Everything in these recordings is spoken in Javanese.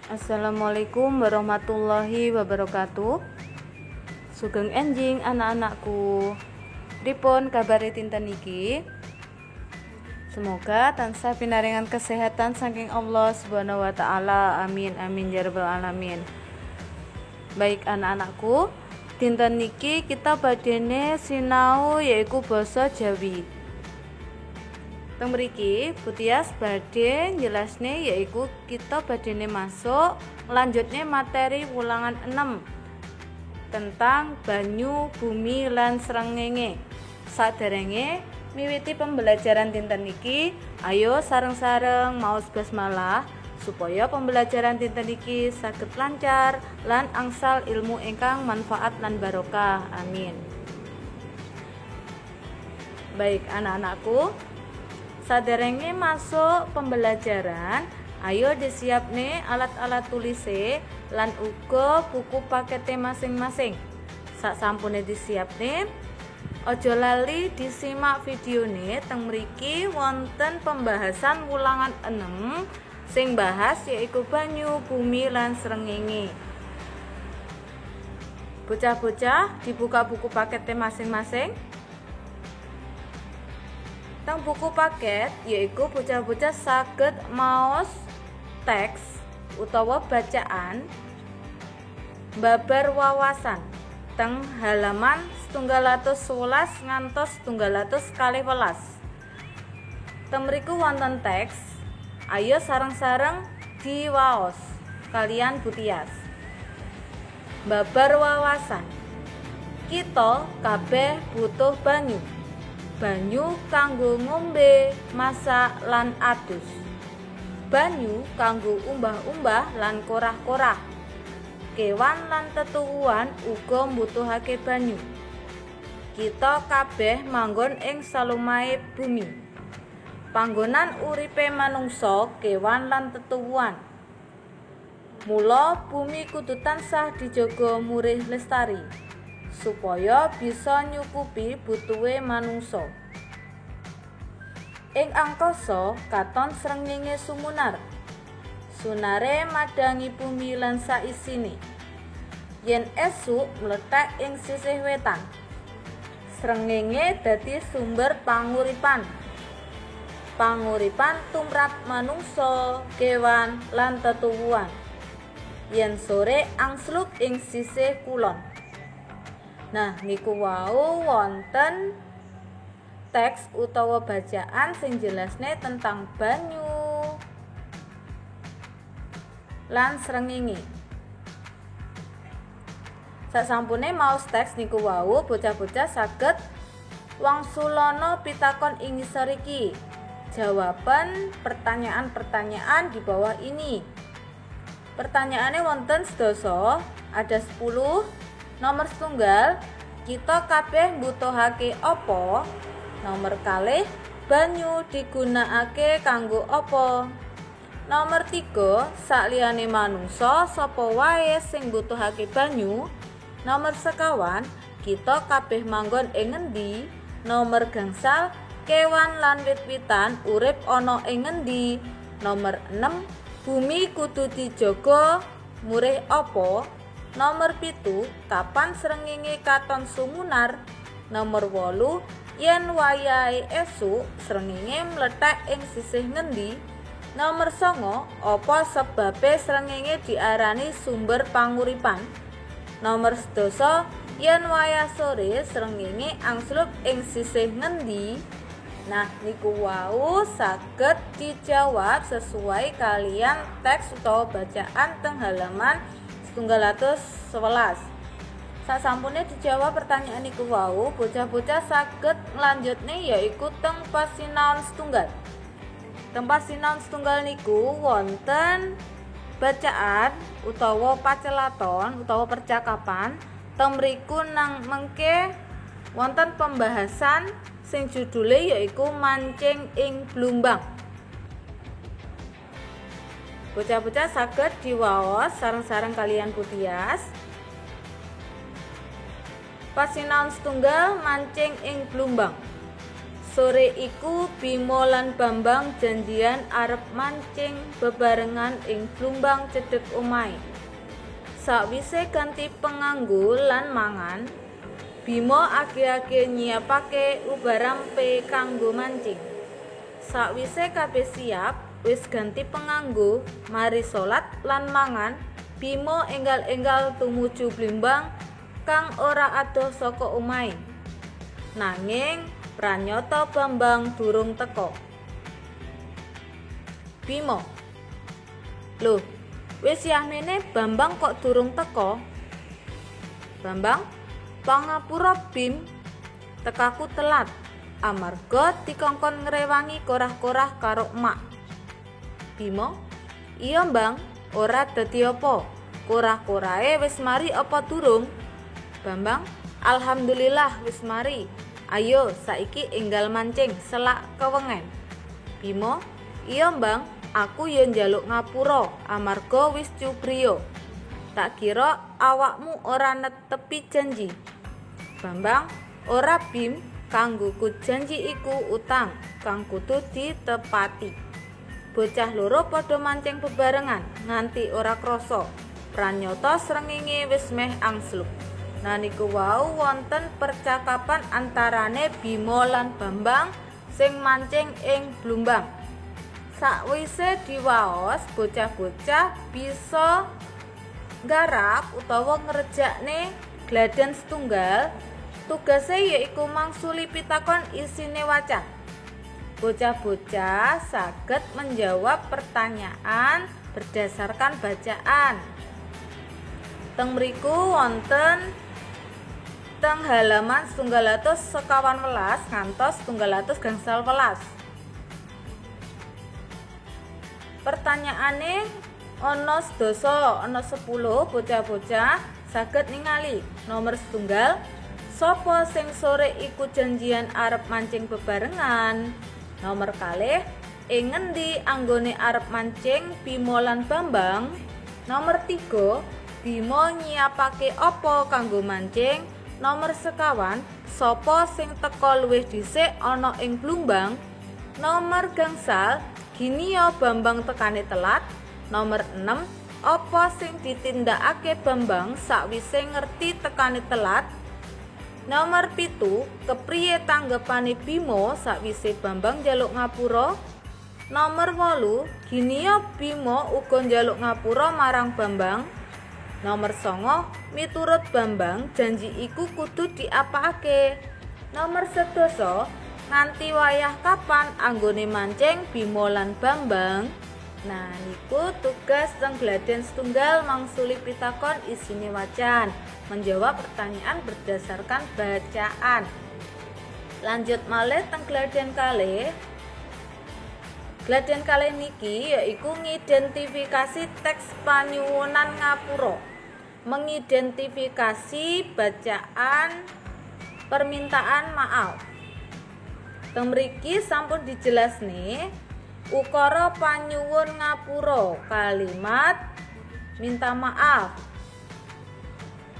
Assalamualaikum warahmatullahi wabarakatuh. Sugeng enjing anak-anakku. Pripun kabare dinten iki? Semoga tansah pinaringan kesehatan saking Allah Subhanahu wa taala. Amin amin ya rabbal alamin. Baik anak-anakku, dinten niki kita badene sinau yaiku basa Jawi. Teng mriki Butias badhe jelasne yaiku kita badene masuk lanjutnya materi ulangan 6 tentang banyu, bumi lan srengenge. Saderenge miwiti pembelajaran dinten niki, ayo sareng-sareng maos basmalah supaya pembelajaran dinten niki saged lancar lan angsal ilmu ingkang manfaat lan barokah. Amin. Baik anak-anakku, saderenge masuk pembelajaran, ayo disiapne alat-alat tulise lan uga buku pakete masing-masing. Sak sampune disiapne, ojo lali disimak videone. Teng mriki wonten pembahasan ulangan 6 sing bahas yaiku banyu, bumi lan srengenge. Bocah-bocah dibuka buku pakete masing-masing. Teng buku paket yaiku bocah-bocah saged maos teks utawa bacaan babar wawasan teng halaman 111 ngantos 112. Teng mriku wonten teks, ayo sareng-sareng diwaos kalian Butias. Babar wawasan. Kita kabeh butuh banyu. Banyu kanggo ngombe, masak lan adus. Banyu kanggo umbah-umbah lan korah-korah. Kewan lan tetuwuhan uga mbutuhake banyu. Kita kabeh manggon ing salumahe bumi. Panggonan uripe manungsa, kewan lan tetuwuhan. Mula bumi kudu tansah dijaga murih lestari supaya bisa nyukupi butuhe manungsa. Ing angkasa katon srengenge sumunar. Sunare madangi bumi lan saisine. Yen esuk mlethek ing sisih wetan, srengenge dadi sumber panguripan. Panguripan tumrap manungsa, kewan lan tetuwuhan. Yen sore angsluk ing sisih kulon. Nah, niku wau wonten teks utawa bacaan sing jelasne tentang banyu lan srengenge. Sasampune maos teks niku wau, bocah-bocah saged wangsulana pitakon ing ngisor iki. Jawaban pertanyaan-pertanyaan di bawah ini. Pertanyaannya wonten sedasa, ada 10. Nomor setunggal, kita kabeh mbutuhake apa? Nomor kalih, banyu digunakake kanggo apa? Nomor 3, sakliyane manungsa sapa wae sing mbutuhake banyu? Nomor sekawan, kita kabeh manggon ing ngendi? Nomor gangsal, kewan lan wit-witan urip ana ing ngendi? Nomor 6, bumi kudu dijaga murih apa? Nomor 7, kapan srengenge katon sumunar? Nomor 8, yen wayahe esuk srengenge mlethek ing sisih ngendi? Nomor 9, apa sebabe srengenge diarani sumber panguripan? Nomor 11, yen wayah sore srengenge angsluk ing sisih ngendi? Nah, niku wau saged dijawab sesuai kalian teks utawa bacaan teng halaman 111. Sasampune dijawab pertanyaan niku wau, bocah-bocah saged nglanjutne yaiku teng pasinaon setunggal. Teng pasinaon setunggal niku wonten bacaan utawa pacelaton utawa percakapan. Teng mriku nang mengke wonten pembahasan sing judule yaiku mancing ing blumbang. Bocah-bocah saged diwaos sareng-sareng kalian Butias. Pasinaon setunggal mancing ing blumbang. Sore iku Bima lan Bambang janjian arep mancing bebarengan ing blumbang cedhek omahe. Sakwise ganti penganggo lan mangan, Bima age-age nyiapake ubarampe kanggo mancing. Sakwise kabeh siap, wis ganti penganggo, mari salat lan mangan, Bima enggal-enggal tumuju blimbang kang ora adoh saka omahe. Nanging pranyata Bambang durung teka. Bima, "Loh, wis yamene Bambang kok durung teka?" "Bambang, pangapura Bim, tekaku telat amarga dikongkon ngrewangi korah-korah karo emak." Bima, "Iya, Bang, ora dadi apa. Korah-korahe wis mari apa durung?" Bambang, "Alhamdulillah wis mari. Ayo saiki enggal mancing selak kewengen." Bima, "Iya, Bang, aku yo njaluk ngapura amarga wis cubriya. Tak kira awakmu ora netepi janji." Bambang, "Ora Bim, kanggoku janji iku utang kang kudu ditepati." Bocah loro padha mancing bebarengan nganti ora krasa pranyata srengenge wis meh angsluk. Naniku wau wonten percakapan antarane Bima lan Bambang sing mancing ing blumbang. Sakwise diwaos, bocah-bocah bisa nggarap utawa ngrejakne gladen setunggal. Tugase yaiku mangsuli pitakon isine wacan. Bocah-bocah saged menjawab pertanyaan berdasarkan bacaan. Teng mriku wonten teng halaman 151 ngantos 111. Pertanyaane ana 12, ana 10 bocah-bocah saged ningali. Nomor 1, sapa sing sore iku janjian arep mancing bebarengan? Nomor 2, ing ngendi anggone arep mancing Bima lan Bambang? Nomor 3, Bima nyiapake apa kanggo mancing? Nomor 5, sapa sing teka luwih dhisik ana ing blumbang? Nomor gangsal, giniya Bambang tekane telat. Nomor 6, apa sing ditindakake Bambang sakwise ngerti tekane telat? Nomor 7, kepriye tanggepane Bima sakwise Bambang njaluk ngapura? Nomor 8, giniya Bima uga njaluk ngapura marang Bambang. Nomor 9, miturut Bambang janji iku kudu diapakake. Nomor 11, nganti wayah kapan anggone mancing Bima lan Bambang? Nah, niku tugas teng gladen setunggal mangsuli pitakon isine wacan, menjawab pertanyaan berdasarkan bacaan. Lanjut malih teng gladen kalih. Gladen kalih niki yaiku ngidentifikasi teks panyuwunan ngapura. Mengidentifikasi bacaan permintaan maaf. Teng mriki sampun dijelasne ukara panyuwun ngapura, kalimat minta maaf.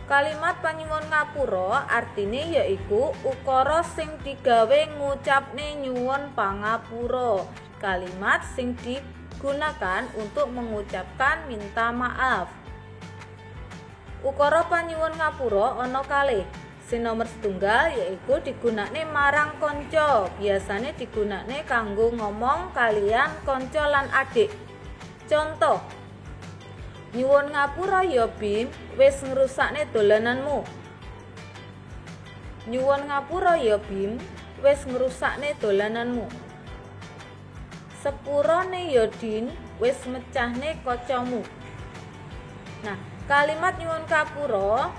Kalimat panyuwun ngapura artine yaiku ukara sing digawe ngucapne nyuwun pangapura. Kalimat sing digunakan untuk mengucapkan minta maaf. Ukara panyuwun ngapura ana kalih. Sing nomor 1 yaiku digunakne marang kanca. Biasane digunakne kanggo ngomong kalian kanca lan adik. Contoh, nyuwun ngapura ya Bim, wis ngrusakne dolananmu. Nyuwun ngapura ya Bim, wis ngrusakne dolananmu. Sepurane ya Din, wis mecahne kacamu. Nah, kalimat nyuwun ngapura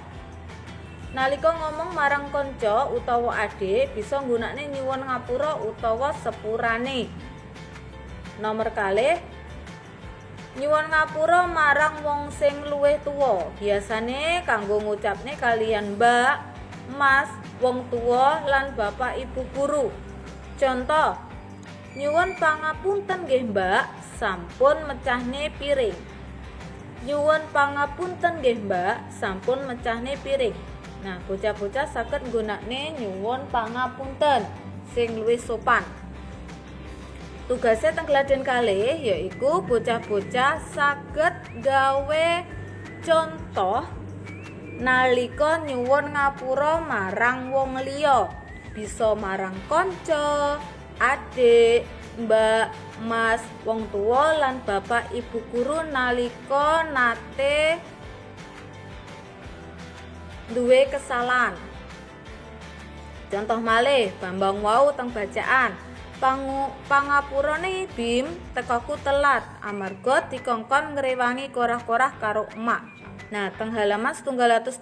nalika ngomong marang kanca utawa adik bisa nggunakne nyuwun ngapura utawa sepurane. Nomor kalih, nyuwun ngapura marang wong sing luwih tuwa. Biasane kanggo ngucapne kalian Mbak, Mas, wong tuwa lan Bapak Ibu guru. Contoh, nyuwun pangapunten nggih Mbak, sampun mecahne piring. Nyuwun pangapunten nggih Mbak, sampun mecahne piring. Nah, bocah-bocah saged nggunakne nyuwun pangapunten. sing luwih sopan. Tugasnya teng gladen kalih yaiku bocah-bocah saged gawe contoh nalika nyuwun ngapura marang wong liya, bisa marang kanca, adik, mbak, mas, wong tua lan bapak ibu guru nalika nate duwe kesalahan. Contoh malih Bambang wau teng bacaan, pangapurane Bim tekaku telat amarga dikongkon ngrewangi korah-korah karo emak. Nah, teng halaman 116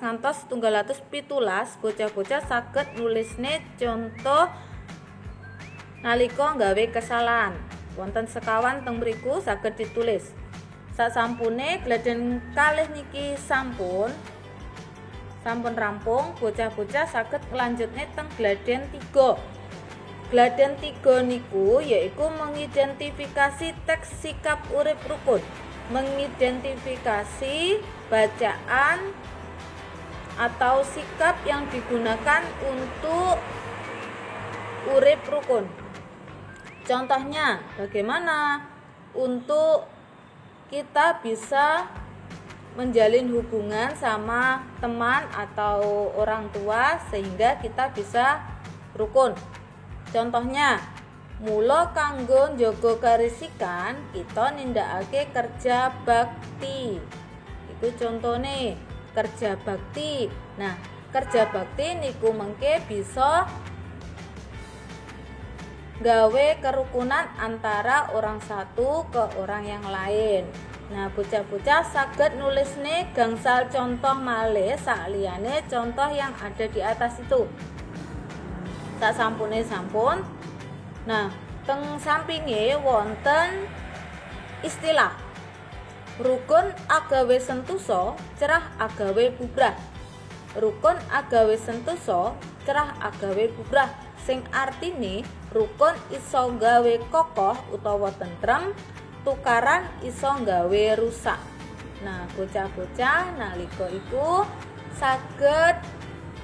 ngantos 117 bocah-bocah saged nulisne contoh nalika gawe kesalahan. Wonten sekawan teng mriku saged ditulis. Sasampune gladen kalih niki sampun rampung, bocah-bocah saged nglanjutne teng gladen 3. Gladen 3 niku yaiku mengidentifikasi teks sikap urip rukun, mengidentifikasi bacaan atau sikap yang digunakan untuk urip rukun. Contohnya, bagaimana untuk kita bisa menjalin hubungan sama teman atau orang tua sehingga kita bisa rukun. Contohnya, mula kanggo njaga karisikan kita nindakake kerja bakti. Iku contone kerja bakti. Nah, kerja bakti niku mengke bisa gawe kerukunan antara orang satu ke orang yang lain. Nah, bocah-bocah saged nulisne gangsal contoh malih sakliyane contoh yang ada di atas itu. Sasampune sampun. Nah, teng sampinge wonten istilah rukun agawe sentosa, cerah agawe bubrah. Rukun agawe sentosa, cerah agawe bubrah. Sing artine rukun iso gawe kokoh utawa tentrem, tukaran iso gawe rusak. Nah, bocah-bocah nalika iku saged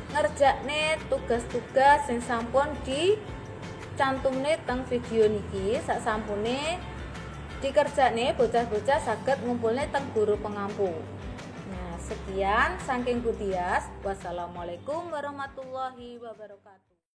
ngerjakne tugas-tugas sing sampun dicantumne teng video niki. Sasampune dikerjakne bocah-bocah saged ngumpulne teng guru pengampu. Nah, sekian saking Budias. Wassalamualaikum warahmatullahi wabarakatuh.